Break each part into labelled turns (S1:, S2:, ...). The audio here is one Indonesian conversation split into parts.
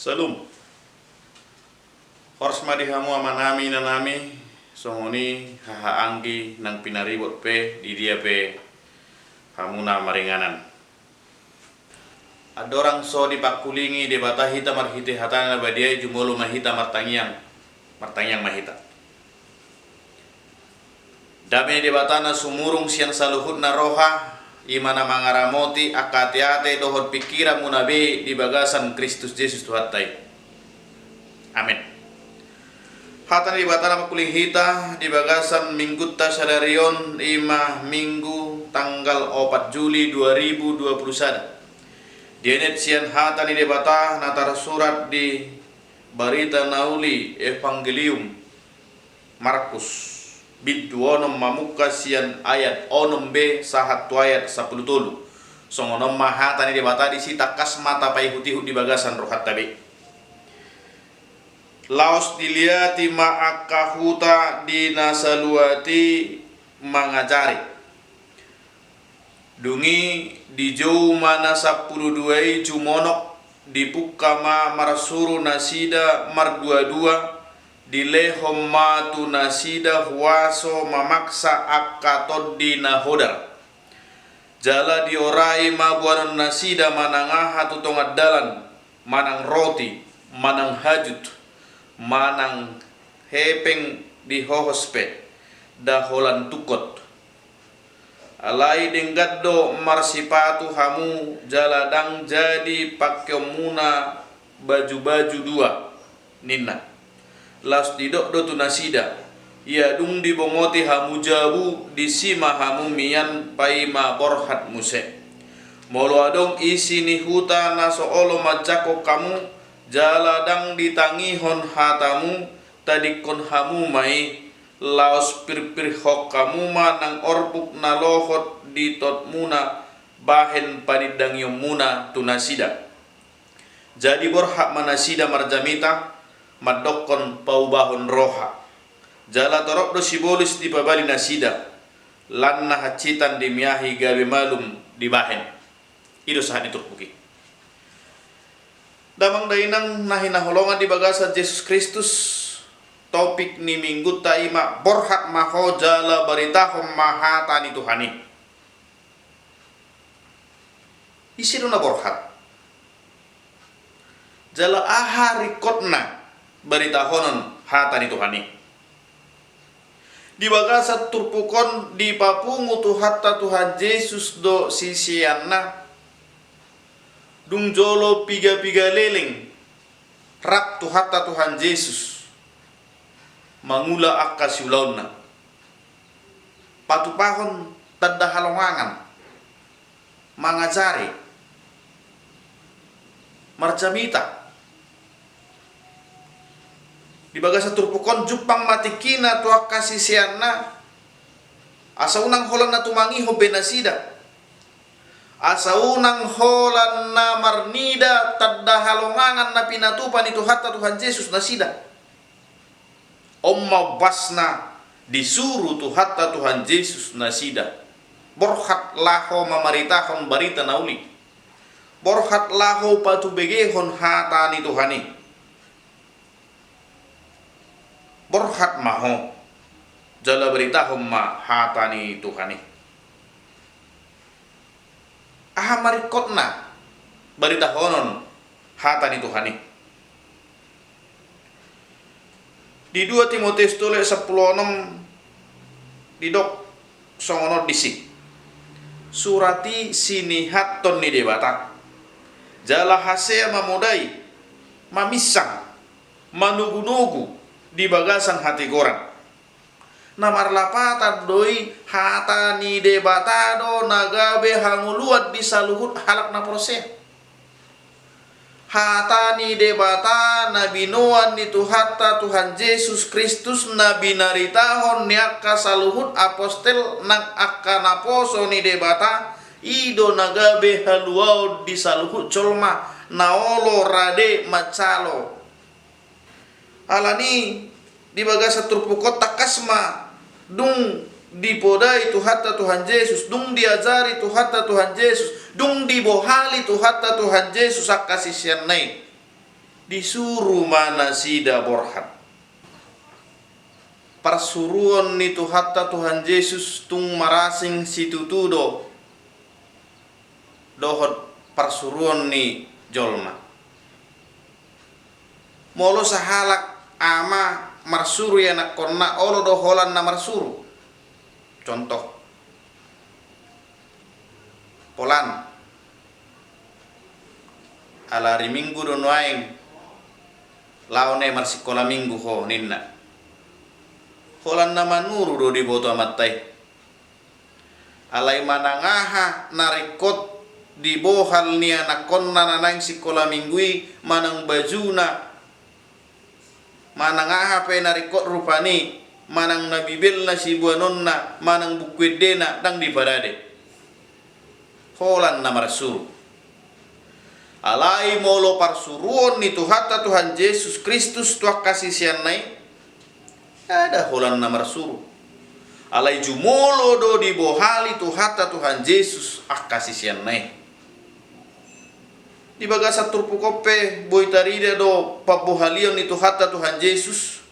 S1: Salum. Hors madihamu amanami nanami songoni haha anggi nang pinaribot pe di dia pe hamuna maringanan. Adorang so dipakulingi de bata hita marhite hatana badiai jumolo mahita martangiang mahita. Dame de batana sumurung sian saluhut na roha imana mangaramoti akate-ate dohot pikiran munabe di bagasan Kristus Yesus Tuhatai. Amin. Hatan di batana makuling hita di bagasan minggutta sadarion 5 minggu tanggal 4 Juli 2021. Dienet sian hatan di bata natar surat di Barita Nauli Evangelium Markus biduonom mamuka sian ayat onom b sahat tu ayat 10 tolu songonom mahatan di bata di sita kasmata pai hutihut di bagasan rohat tabi laos diliati ma'akahuta di nasaluati mangajari dungi di jauh mana 12 jumonok di pukama marsuru nasida mar 22 di lehom matu nasida huaso mamaksa akatod di nahodar jala diorai mabuanan nasida manangah tutongad dalan manang roti manang hajut manang hepeng di hohospe daholan tukot alai denggaddo marsipatu hamu jaladang jadi pakyomuna baju-baju dua ninna las didok do tunasida ia dung di bongoti hamu jabu di sima hamu mian paima borhat muse molo adong isi ni huta naso olo majako kamu jaladang ditangihon hatamu tadikon hamu mai laos pirpir hok kamu manang orbuk nalohot di tot muna bahen panidang muna tunasida jadi borhak manasida marjamita madokon paubahon roha jala torok do sibolis di pabali nasida lanna hacitan di miahi gabe malum di bahen ido sahat diturpuki damang dainang nahina holongan di bagasan Yesus Kristus topik ni minggu taima borhat maho jala baritahom mahatani Tuhani isiruna borhat jala ahari kotna baritahonon hatani Tuhani di bagasa turpukon di papungu hatta Tuhan Yesus do sisianna dung jolo piga-piga leleng rak hatta Tuhan Yesus mangula akasiulauna patupahon tadda halongangan mangajari marjamita di bagasa turpukon jupang matikina tua kasisianna asa unang holan na tumangi ho benasida asa unang holan na marnida tadda halongangan na pinatupan itu hatta Tuhan Yesus nasida omma basna disuruh tu hatta Tuhan Yesus nasida borhat laho mamaritahon barita nauli borhat laho patu begehon hatani Tuhani borhat maho jala beritahum ma hatani Tuhani aha marikotna baritahonon hatani Tuhani di 2 Timotius tule 10:6 didok songono disik surati sinihaton ni debata jala hasea mamudai mamisang manugu-nugu di bagasan hati koran namar lapata doi hatani debatado nagabe hanguluat di saluhut halak na proses hatani debata nabi noan itu hatta Tuhan Yesus Kristus nabi naritahon niaka saluhut apostel nang akana poso ni debata ido nagabe haluau di saluhut colma naolo rade macalo alani di bagasa turpukot takasma dung dipodai tu hatta Tuhan Yesus dung diajari tu hatta Tuhan Yesus dung dibohali tu hatta Tuhan Yesus akasisian nai disuruh mana sida borhat. Parsuruan ni hatta Tuhan Yesus tung marasing situtudo dohot parsuruan ni jolma. Molo sahalak ama marsuru ya nakonna olo doholan na marsuru. Contoh polan alari minggu do noaing laone marsikola minggu ho ninna holan na manuru do di boto amattai alai manangaha narikot di bohal ni anakonna nanang sikola minggui manang bajuna manangaha pe narikot rupani manang nabibelna si buanonna manang bukwedena dang di parade holan na marsuru alai molo parsuruon ni hatta Tuhan Yesus Kristus tuak kasih sianai ada holan na marsuru alai jumolo do di bohali hatta Tuhan Yesus kasih sianai di bagasa turpu kope boy tarida do pabohalion ni hatta Tuhan Yesus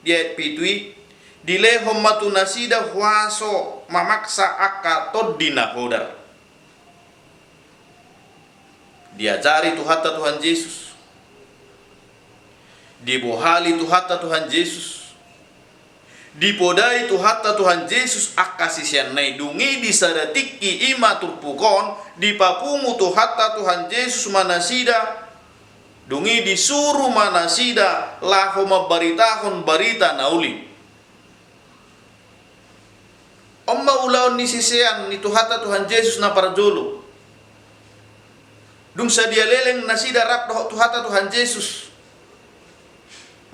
S1: dia pitui dile hommatu nasida huaso mamaksa akka toddina hodar diajari hatta Tuhan Yesus dibohali hatta Tuhan Yesus dipodai hatta Tuhan Yesus akasisian nai dungi disadatiki ima turpukon dipapungu hatta Tuhan Yesus manasida dungi disuruh manasida laho mabaritahon barita nauli omma ulaon ni sisean ni hatta Tuhan Yesus na parjolo dung sadia leleng nasida rap doh hatta Tuhan Yesus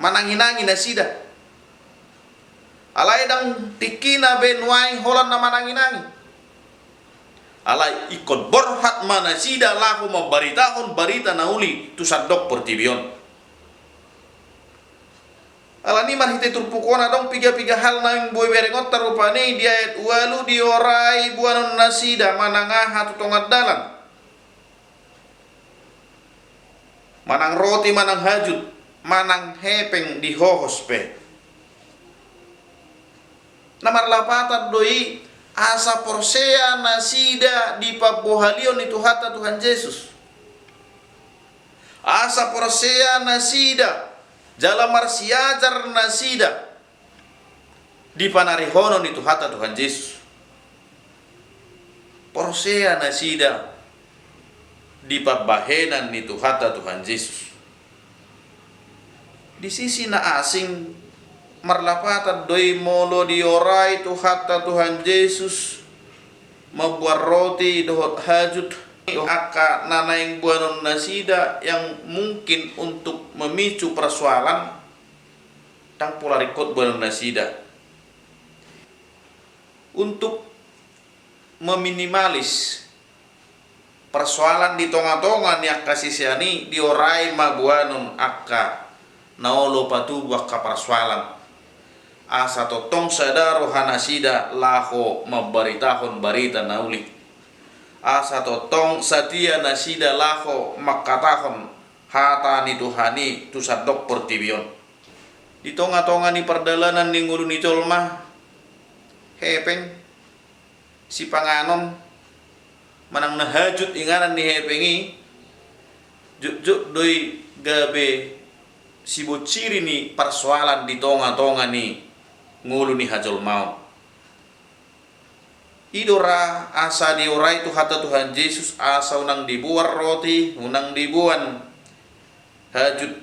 S1: mananginangi nasida alai dang tikina benwai holan na mananginangi alai ikut borhat manasida lahu mabaritahon barita nauli tu sadok pertibion alani marhite turpukona dong piga-piga hal nang boy berengot tarupane diayat walu diorai buanon nasida manangaha tutongat dalan manang roti manang hajut manang hepeng di hohospe namar lapatan doi asa porsea nasida di pabohalion itu hatta Tuhan Yesus asa porsea nasida jala marsiajar nasida di panarihonon itu hatta Tuhan Yesus porsea nasida di pabahenan itu hatta Tuhan Yesus di sisi na asing marlapatan doi molo diorai hatta Tuhan Yesus membuat roti dohot hajut aka nanaing buanon nasida yang mungkin untuk memicu persoalan tang pula rikot buanon nasida untuk meminimalis persoalan di tonga-tonga yang kasih siani diorai mabuanon aka naolo patu waka persoalan asa totong sadaro hanasida laho mabaritahon barita nauli asa totong satia nasida laho makatahon hata ni tuhani tu sadok pertibion di tonga-tonga ni perdalanan ni ngulu ni colma hepeng si panganon manang nahajut inganan ni hepengi juk doi gabe si bociri ni persoalan di tonga-tonga ni ngulu ni hajol mau idora asa diorai hatta Tuhan Yesus asa unang dibuat roti unang dibuan hajut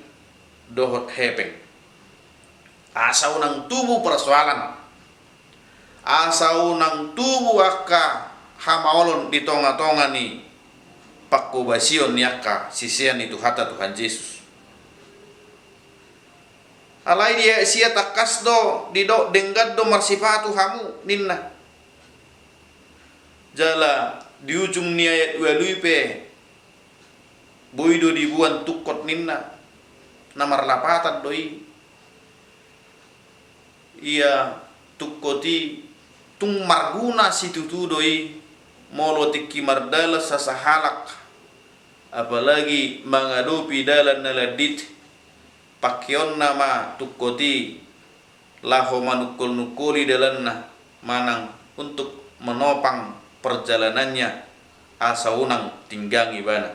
S1: dohot hepeng asa unang tubuh persoalan asa unang tubuh akka hamaolon di tonga-tonga ni pakubasion ni akka sisian itu hatta Tuhan Yesus alai dia sia takas do di do denggad do marsifatu hamu ninna jala di ujung ni ayat 2 pe boido dibuan tukot ninna namar lapatan doi ia tukoti tung marguna situtu doi molo tikki mardala sasahalak apalagi mengadupi dalan naladit pakyon nama tukoti laho manukul-nukuli dalanna manang untuk menopang perjalanannya asaunang tinggangi bana.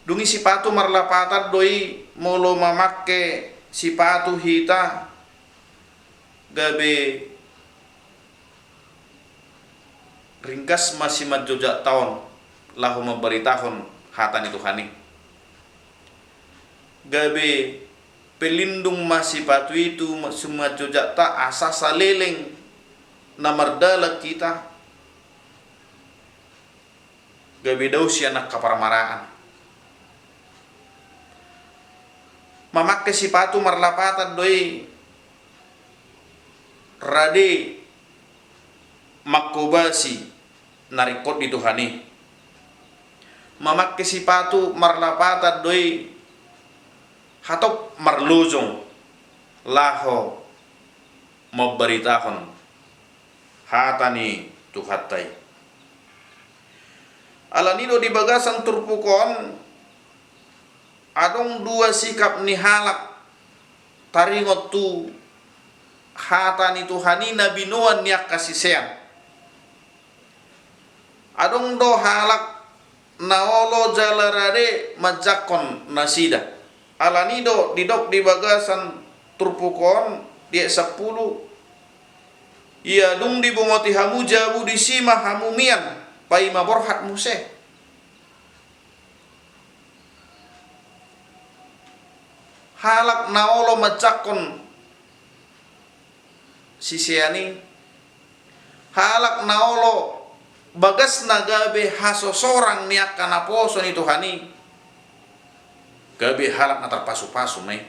S1: Dungi sipatu marlapatan doi molo mamakke sipatu hita gabe ringkas masih majojak tahun lahu memberitakan hatan itu hani gabe pelindung masih patu itu semua jojak tak asa saleleng namardala kita gabe dausi anak kaparamaraan mamakke sipatu marlapatan doi rade makobasi narikot di Tuhani mamakke sipatu marlapatan doi hatop marluzong laho memberitakan hatani tuhatai alanido di bagasan turpukon adong dua sikap nihalak taringot tu hatani Tuhani nabi nuan niak kasisean adong do halak naolo jalarade majakon nasida alanido didok di bagasan turpukon dia 10 ia dung di bongoti hamu jabu di sima hamumian pai maborhat muse halak naolo majakon sisiani halak naolo bagas nagabe haso sorang niak kanaposo ni Tuhani gabe halak na terpasu-pasu may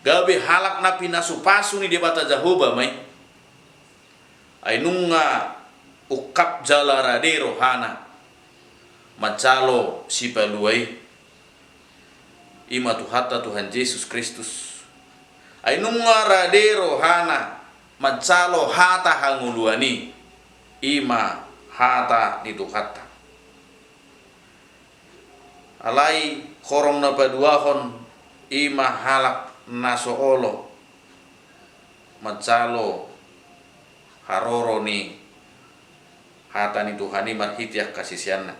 S1: gabe halak na pinasu-pasu ni debata jahoba may ay nunga ukap jalarade rohana macalo si paluay ima tuhata Tuhan Yesus Kristus ay nunga rade rohana macalo hata hanguluani ima hata di tuhata alai korong na paduahon ima halak nasoolo macalo haroro ni hata ni Tuhani marhitiak kasisianna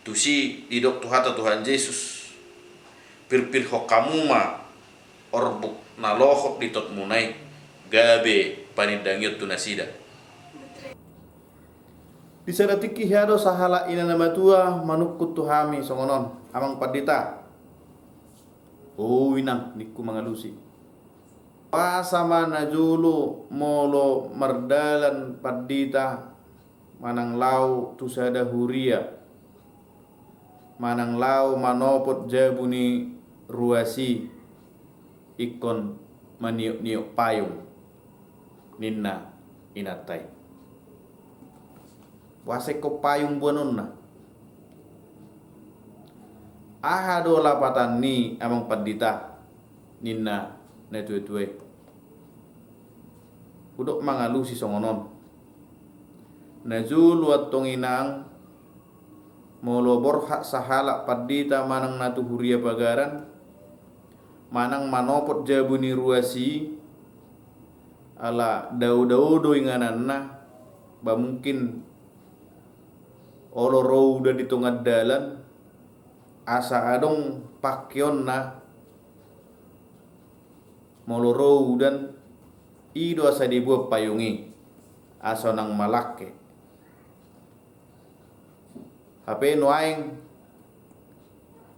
S1: tusi didok tuhata Tuhan Yesus pirpir hokamuma orbuk nalohok ditot munai gabe panidangyot tunasida disadatiki hiado sahala ina nama tua manukut tuhami songonon amang padita inang niku mangalusi pasama najulu molo mardalan padita manang lau tusada huria manang lau manopot jabuni ruasi ikon maniuk-niuk payung ninna inatai wasek ko payung buanon na ahado lapatan ni amang padita ninna na tuwe-tuwe udok mangalusi songonon najulu at tonginang molo borhak sahala padita manang natuhuria bagaran manang manopot jabuni ruasi ala dau-daudo inganan na ba mungkin olo rouda di tengah dalan asa adong pakyon na molo roudan ido asa dibuat payungi asa nang malake hape noaing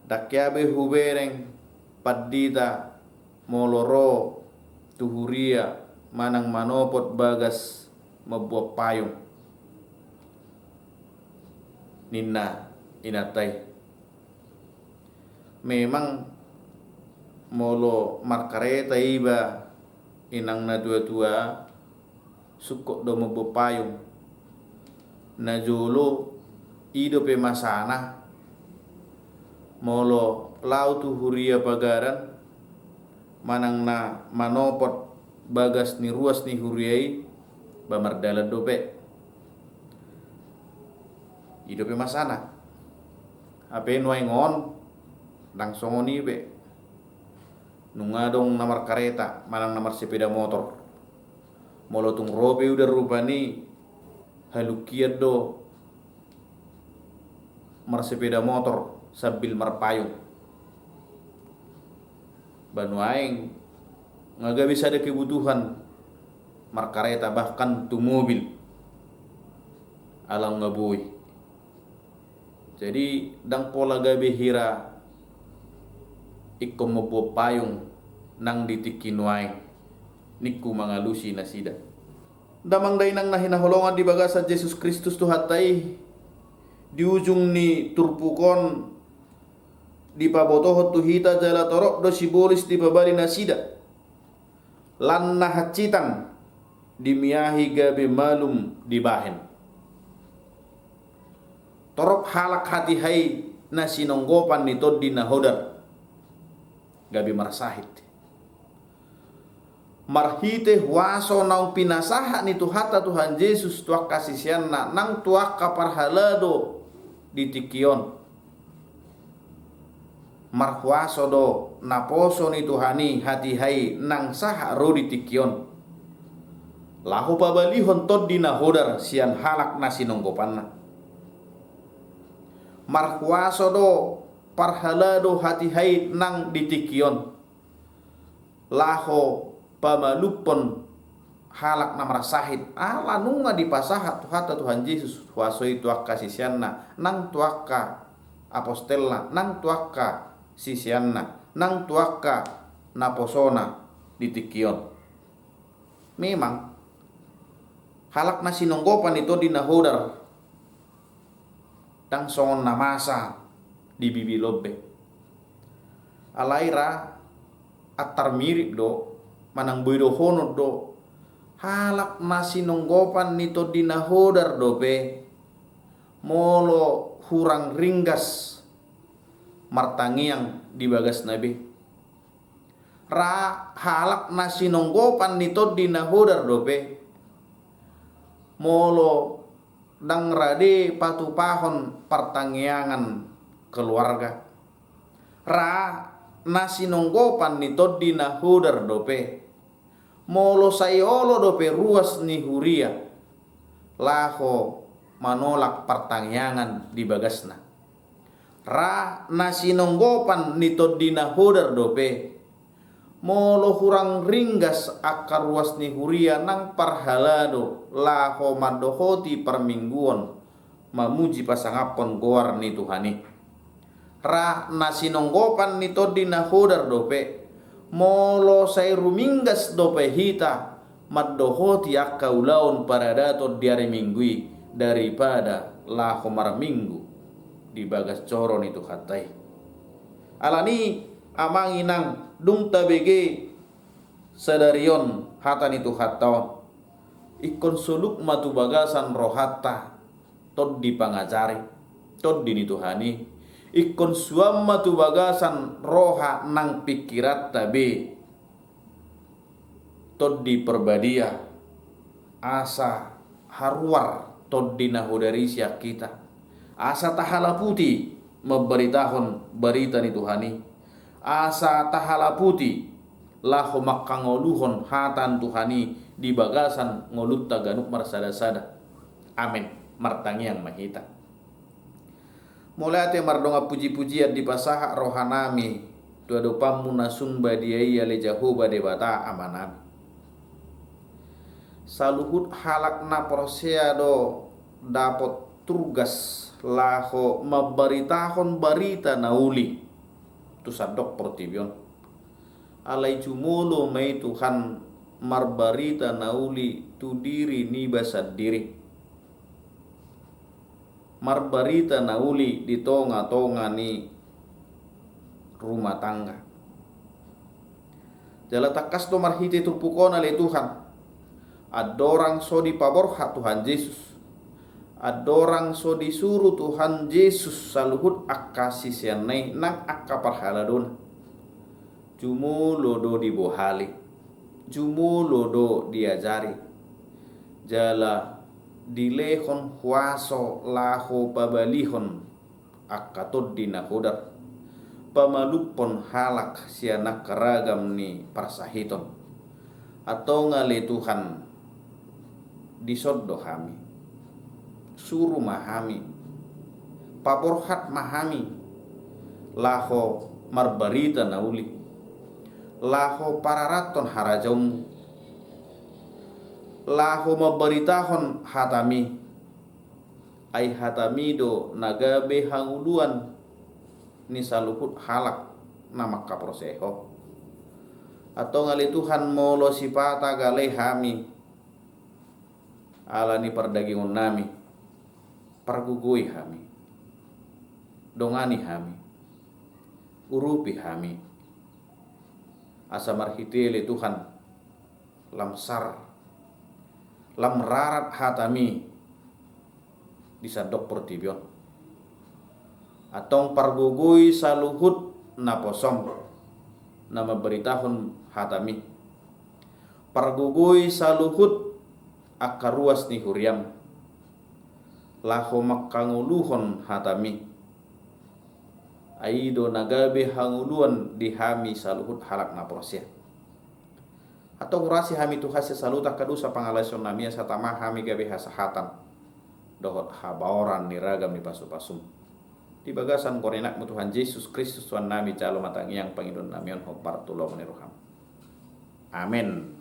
S1: dakyabe hubereng padita moloro tuhuria manang manopot bagas mabuat payung ninna inatai memang molo markareta iba inang na tua-tua sukok do mabuat payung na jolo ido pe masana molo lau tuhuria bagaran manang na manopot bagas ni ruas ni huriai bamardala dope Hidup masana. Ape nuai ngon dang songoni be. Nungadong namar kareta, manang namar sepeda motor. Molotung robe udah rupani halukiat do mar sepeda motor sambil marpayung. Banuaing ngaga bisa ada kebutuhan mar kareta bahkan tu mobil alam ngabui. Jadi dang pola gabe hira ikom mabuo payung nang ditikinuaing niku mangalusi nasida. Damang dainang nahinahulongan di bagasan Yesus Kristus tu hatai di ujung ni turpukon di pabotohot tu hita jala torok do sibolis di pabari nasida lan nahacitang di miahi gabe malum di bahen torop halak hati hai nasinonggopan ni tod di nahodar gabe marasahit marhite waso nang pinasaha ni tuhata Tuhan Yesus tuak kasisianna nang tuak kaparhalado di tikion marhuaso do naposo ni Tuhani hati hai nang saha ro di tikion lahu pabalihon tod di nahodar sian halak nasinonggopanna marhuaso do parhalado hati hai nang di tikion laho pamalupon halak namara sahid ala nunga di pasahat tuhata Tuhan Yesus wasoi tuak kasisianna nang tuaka apostelna nang tuaka sisianna nang tuaka naposona di tikion. Memang halak na sinonggopan itu di nahodar dang songon namasa di bibilobe alaira atar mirip do manang boydo honor do halak na sinonggopan nito di nahodar dope molo hurang ringgas martangiang di bagas nabi ra halak na sinonggopan nito di nahodar dope molo dang rade patupahon pertangiangan keluarga ra nasinonggopan ni tod di nahodar dope molo sayolo dope ruas ni huria laho manolak pertangiangan di bagasna ra nasinonggopan ni tod di nahodar dope molo hurang ringgas akar ruas ni huria nang parhalado laho madohoti permingguan mamuji pasangapon goar ni Tuhani ra nasinonggopan ni tod di nahodar dope molo say ruminggas dope hita madohoti akaulaon paradato diari minggui daripada laho marminggu di bagas coron itu katai alani amanginang dung tabege sadarion hatan itu hatawan ikon suluk matu bagasan rohata tod di pangajari tod di Tuhani ikon suam matu bagasan roha nang pikirat tabe tod di perbadia asa haruar tod di nahodari siak kita asa tahala putih memberitahon berita ni Tuhani asa tahala putih laho makangoluhon hatan Tuhani di bagasan ngolut taganuk marsada-sada amin martangiang mahita mulai ate mardonga puji-pujian di pasaha rohanami tuado pamunasun badiai ale jahoba debata amanami saluhut halak na proseado dapot tugas laho mabaritahon barita nauli tu sadok portibion alai cumulo mai Tuhan marbarita nauli tu diri ni basad diri marbarita nauli di tonga-tonga ni rumah tangga jala takas do marhiti tupukon ale Tuhan adorang so di paborha Tuhan Yesus adorang so disuruh Tuhan Yesus saluhut akasi sianai nang akka parhaladon jumulo do dibohali jumulo do diajari jala dilehon huaso laho pabalihon akatod dinakodar pamalupon halak sianak keragam ni parsahiton atau ngale Tuhan disoddo hami suruh mahami paborhat mahami laho marbarita nauli laho pararaton harajaum laho mabaritahon hatami ay hatamido nagabe hanguluan ni saluhut halak nama kaproseho atau ngali Tuhan molo sipata galeh hami ala ni perdagingon nami pargugui hami dongani hami urupi hami asa marhitele Tuhan lamsar lamrarat hatami disadok pertibion atong pargugui saluhut na posom na maberitahon hatami pargugui saluhut akaruas ni huriam laho makanguluhon hatami aido nagabe hanguluan di hami saluhut halak na prosya atau kurasi hami tuhasi saluta kadusa pangalason namia satama hami gabe hasahatan dohot habaoran niragam ni pasu-pasum di bagasan korenak Tuhan Yesus Kristus Tuhan nami calo matang yang pangidon namion hopar tulo meniruham. Amin.